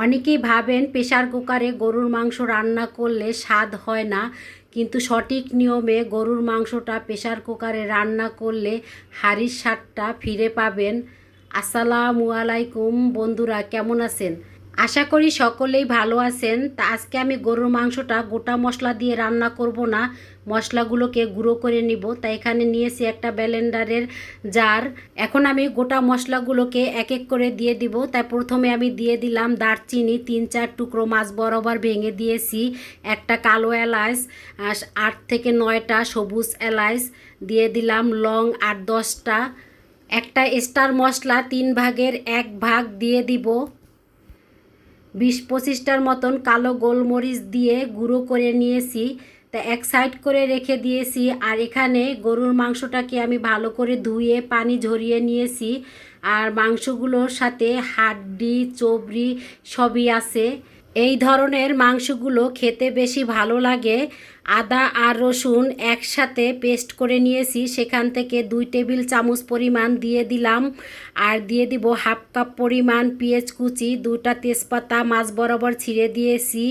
অনেকেই ভাবেন প্রেসার কুকারে গরুর মাংস রান্না করলে স্বাদ হয় না, কিন্তু সঠিক নিয়মে গরুর মাংসটা প্রেসার কুকারে রান্না করলে হাড়ির স্বাদটা ফিরে পাবেন। আসসালামু আলাইকুম বন্ধুরা, কেমন আছেন? আশা করি সকলেই ভালো আছেন। তা আজকে আমি গরুর মাংসটা গোটা মশলা দিয়ে রান্না করব না, মশলাগুলোকে গুঁড়ো করে নিব। তাই এখানে নিয়েছি একটা ব্লেন্ডারের জার। এখন আমি গোটা মশলাগুলোকে এক এক করে দিয়ে দিব। তাই প্রথমে আমি দিয়ে দিলাম দারচিনি 3-4 টুকরো মাছ বরাবর ভেঙে দিয়েছি, একটা কালো এলাচ, 8 থেকে 9টা সবুজ এলাচ দিয়ে দিলাম, লং 8-10টা, একটা স্টার মশলা 3 ভাগের 1 ভাগ দিয়ে দিব, 20-25টার মতন কালো গোলমরিচ দিয়ে গুঁড়ো করে নিয়েছি। তা এক সাইড করে রেখে দিয়েছি। আর এখানে গরুর মাংসটাকে আমি ভালো করে ধুয়ে পানি ঝরিয়ে নিয়েছি। আর মাংসগুলোর সাথে হাড্ডি চর্বি সবই আছে। এই ধরনের মাংসগুলো খেতে বেশি ভালো লাগে। আদা আর রসুন একসাথে পেস্ট করে নিয়েছি, সেখান থেকে 2 টেবিল চামচ পরিমাণ দিয়ে দিলাম। আর দিয়ে দিব হাফ কাপ পরিমাণ পেঁয়াজ কুচি, 2টা তেজপাতা মাছ বরাবর ছিঁড়ে দিয়েছি,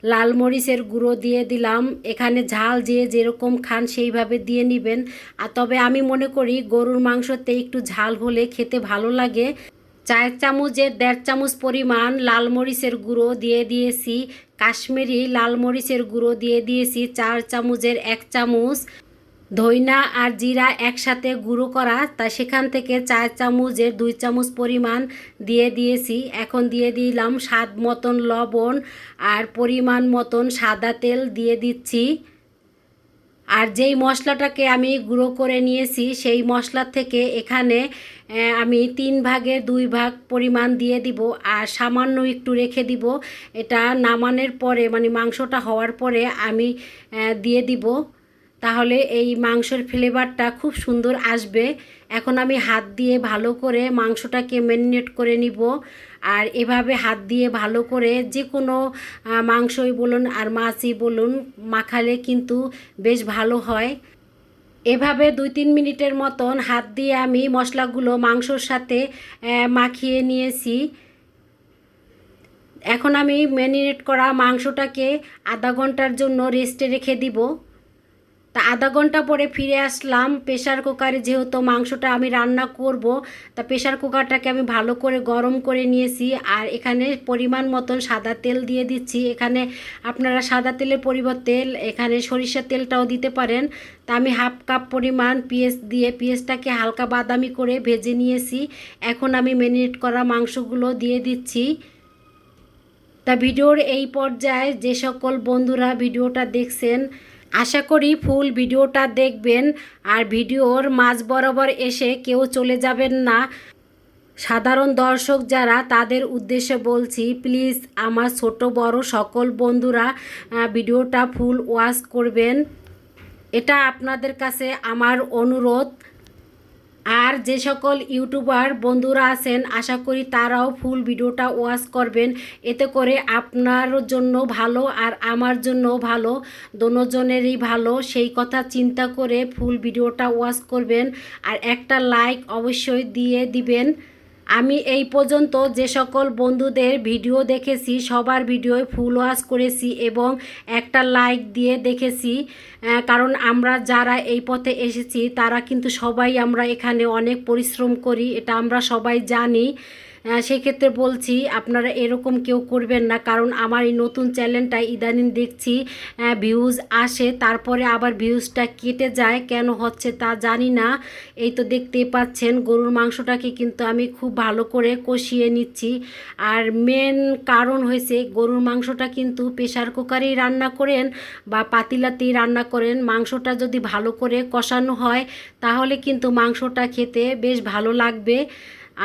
লাল মরিচের গুঁড়ো দিয়ে দিলাম। এখানে ঝাল যে যেরকম খান সেইভাবে দিয়ে নেবেন। আর তবে আমি মনে করি গরুর মাংসতে একটু ঝাল হলে খেতে ভালো লাগে। 4 চামচের 1.5 চামচ পরিমাণ লাল মরিচের গুঁড়ো দিয়ে দিয়েছি, কাশ্মীরি লাল মরিচের গুঁড়ো দিয়ে দিয়েছি 4 চামচের 1 চামচ, ধইনা আর জিরা একসাথে গুঁড়ো করা, তা সেখান থেকে 4 চামচের 2 চামচ পরিমাণ দিয়ে দিয়েছি। এখন দিয়ে দিলাম স্বাদ মতন লবণ আর পরিমাণ মতন সাদা তেল দিয়ে দিচ্ছি। আর যেই মশলাটাকে আমি গুঁড়ো করে নিয়েছি সেই মশলা থেকে এখানে আমি 3 ভাগের 2 ভাগ পরিমাণ দিয়ে দিব, আর সামান্য একটু রেখে দিব। এটা নামানোর পরে মানে মাংসটা হওয়ার পরে আমি দিয়ে দিব, তাহলে এই মাংসের ফ্লেভারটা খুব সুন্দর আসবে। এখন আমি হাত দিয়ে ভালো করে মাংসটাকে ম্যারিনেট করে নিব। আর এভাবে হাত দিয়ে ভালো করে যে কোনো মাংসই বলুন আর মাছই বলুন মাখালে কিন্তু বেশ ভালো হয়। এভাবে 2-3 মিনিটের মতন হাত দিয়ে আমি মশলাগুলো মাংসর সাথে মাখিয়ে নিয়েছি। এখন আমি ম্যারিনেট করা মাংসটাকে আধা ঘন্টার জন্য রেস্টে রেখে দিব। তা আধা ঘন্টা পরে ফিরে আসলাম। প্রেসার কুকারে যেহেতু মাংসটা আমি রান্না করব, তা প্রেসার কুকারটাকে আমি ভালো করে গরম করে নিয়েছি। আর এখানে পরিমাণ মতন সাদা তেল দিয়ে দিচ্ছি। এখানে আপনারা সাদা তেলের পরিবর্তে এখানে সরিষার তেলটাও দিতে পারেন। তা আমি হাফ কাপ পরিমাণ পেঁয়াজ দিয়ে পেঁয়াজটাকে হালকা বাদামি করে ভেজে নিয়েছি। এখন আমি ম্যারিনেট করা মাংসগুলো দিয়ে দিচ্ছি। তা ভিডিওর এই পর্যায়ে যে সকল বন্ধুরা ভিডিওটা দেখছেন, আশা করি ফুল ভিডিওটা দেখবেন। আর ভিডিওর মাঝ বরাবর এসে কেউ চলে যাবেন না। সাধারণ দর্শক যারা, তাদের উদ্দেশ্যে বলছি, প্লিজ আমার ছোট বড় সকল বন্ধুরা ভিডিওটা ফুল ওয়াচ করবেন, এটা আপনাদের কাছে আমার অনুরোধ। আর যে সকল ইউটিউবার বন্ধুরা আছেন আশা করি তারাও ফুল ভিডিওটা ওয়াচ করবেন। এতে করে আপনার জন্য ভালো আর আমার জন্য ভালো, দোনোজনেরই ভালো। সেই কথা চিন্তা করে ফুল ভিডিওটা ওয়াচ করবেন। আর একটা লাইক অবশ্যই দিয়ে দিবেন। আমি এই পর্যন্ত যে সকল বন্ধুদের ভিডিও দেখেছি সবার ভিডিওয় ফুল ওয়াচ করেছি এবং একটা লাইক দিয়ে দেখেছি। কারণ আমরা যারা এই পথে এসেছি তারা কিন্তু সবাই আমরা এখানে অনেক পরিশ্রম করি, এটা আমরা সবাই জানি। সেক্ষেত্রে বলছি আপনারা এরকম কেউ করবেন না। কারণ আমার এই নতুন চ্যানেলটা ইদানিং দেখছি ভিউজ আসে, তারপরে আবার ভিউজটা কেটে যায়, কেন হচ্ছে তা জানি না। এই তো দেখতেই পাচ্ছেন গরুর মাংসটাকে কিন্তু আমি খুব ভালো করে কষিয়ে নিচ্ছি। আর মেন কারণ হয়েছে গরুর মাংসটা কিন্তু প্রেসার কুকারেই রান্না করেন বা পাতিলাতেই রান্না করেন, মাংসটা যদি ভালো করে কষানো হয় তাহলে কিন্তু মাংসটা খেতে বেশ ভালো লাগবে।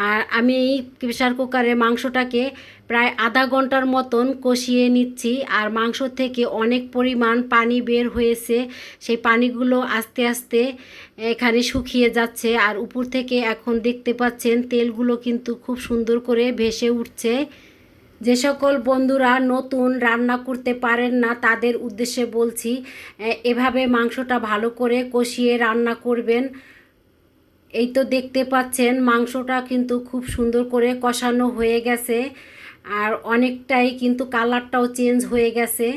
আর আমি এই প্রেসার কুকারে মাংসটাকে প্রায় আধা ঘন্টার মতন কষিয়ে নিচ্ছি। আর মাংস থেকে অনেক পরিমাণ পানি বের হয়েছে, সেই পানিগুলো আস্তে আস্তে এখানে শুকিয়ে যাচ্ছে। আর উপর থেকে এখন দেখতে পাচ্ছেন তেলগুলো কিন্তু খুব সুন্দর করে ভেসে উঠছে। যে সকল বন্ধুরা নতুন রান্না করতে পারেন না তাদের উদ্দেশ্যে বলছি, এভাবে মাংসটা ভালো করে কষিয়ে রান্না করবেন। এই তো দেখতে পাচ্ছেন মাংসটা কিন্তু খুব সুন্দর করে কষানো হয়ে গেছে। আর অনেকটাই কিন্তু কালারটাও চেঞ্জ হয়ে গেছে।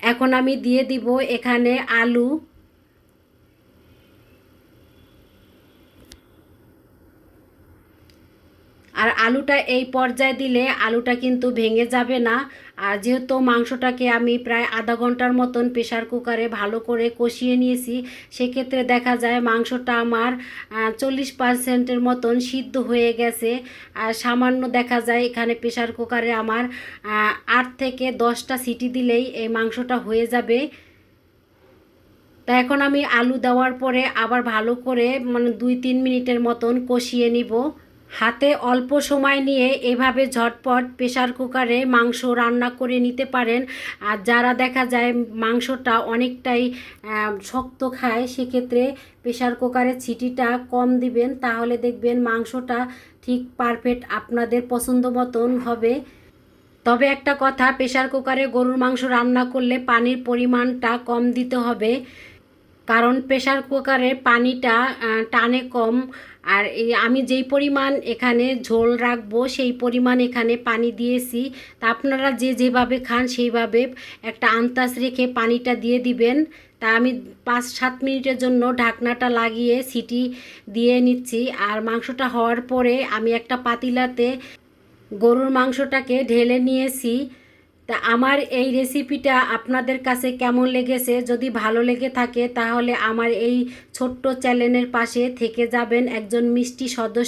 এখন আমি দিয়ে দিব এখানে আলু। আর আলুটা এই পর্যায়ে দিলে আলুটা কিন্তু ভেঙে যাবে না। আর যেহেতু মাংসটাকে আমি প্রায় আধা ঘন্টার মতন প্রেশার কুকারে ভালো করে কষিয়ে নিয়েছি, সেক্ষেত্রে দেখা যায় মাংসটা আমার 40% মতন সিদ্ধ হয়ে গেছে। আর সামান্য দেখা যায় এখানে প্রেশার কুকারে আমার 8 থেকে 10টা সিটি দিলেই এই মাংসটা হয়ে যাবে। তা এখন আমি আলু দেওয়ার পরে আবার ভালো করে 2-3 মিনিটের মতন কষিয়ে নিব। হাতে অল্প সময় নিয়ে এভাবে ঝটপট প্রেশার কুকারে মাংস রান্না করে নিতে পারেন। আর যারা দেখা যায় মাংসটা অনেকটাই শক্ত খায়, সেক্ষেত্রে প্রেশার কুকারের সিটিটা কম দিবেন, তাহলে দেখবেন মাংসটা ঠিক পারফেক্ট আপনাদের পছন্দ মতন হবে। তবে একটা কথা, প্রেশার কুকারে গরুর মাংস রান্না করলে পানির পরিমাণটা কম দিতে হবে, কারণ প্রেশার কুকারের পানিটা টানে কম। আর আমি যেই পরিমাণ এখানে ঝোল রাখবো সেই পরিমাণ এখানে পানি দিয়েছি। তা আপনারা যে যেভাবে খান সেইভাবে একটা আন্দাজ রেখে পানিটা দিয়ে দিবেন। তা আমি 5-7 মিনিটের জন্য ঢাকনাটা লাগিয়ে সিটি দিয়ে নিচ্ছি। আর মাংসটা হওয়ার পরে আমি একটা পাতিলাতে গরুর মাংসটাকে ঢেলে নিয়েছি। তা আমার এই রেসিপিটা আপনাদের কাছে কেমন লেগেছে? যদি ভালো লেগে থাকে তাহলে আমার এই ছোট্ট চ্যানেলের পাশে থেকে যাবেন একজন মিষ্টি সদস্য।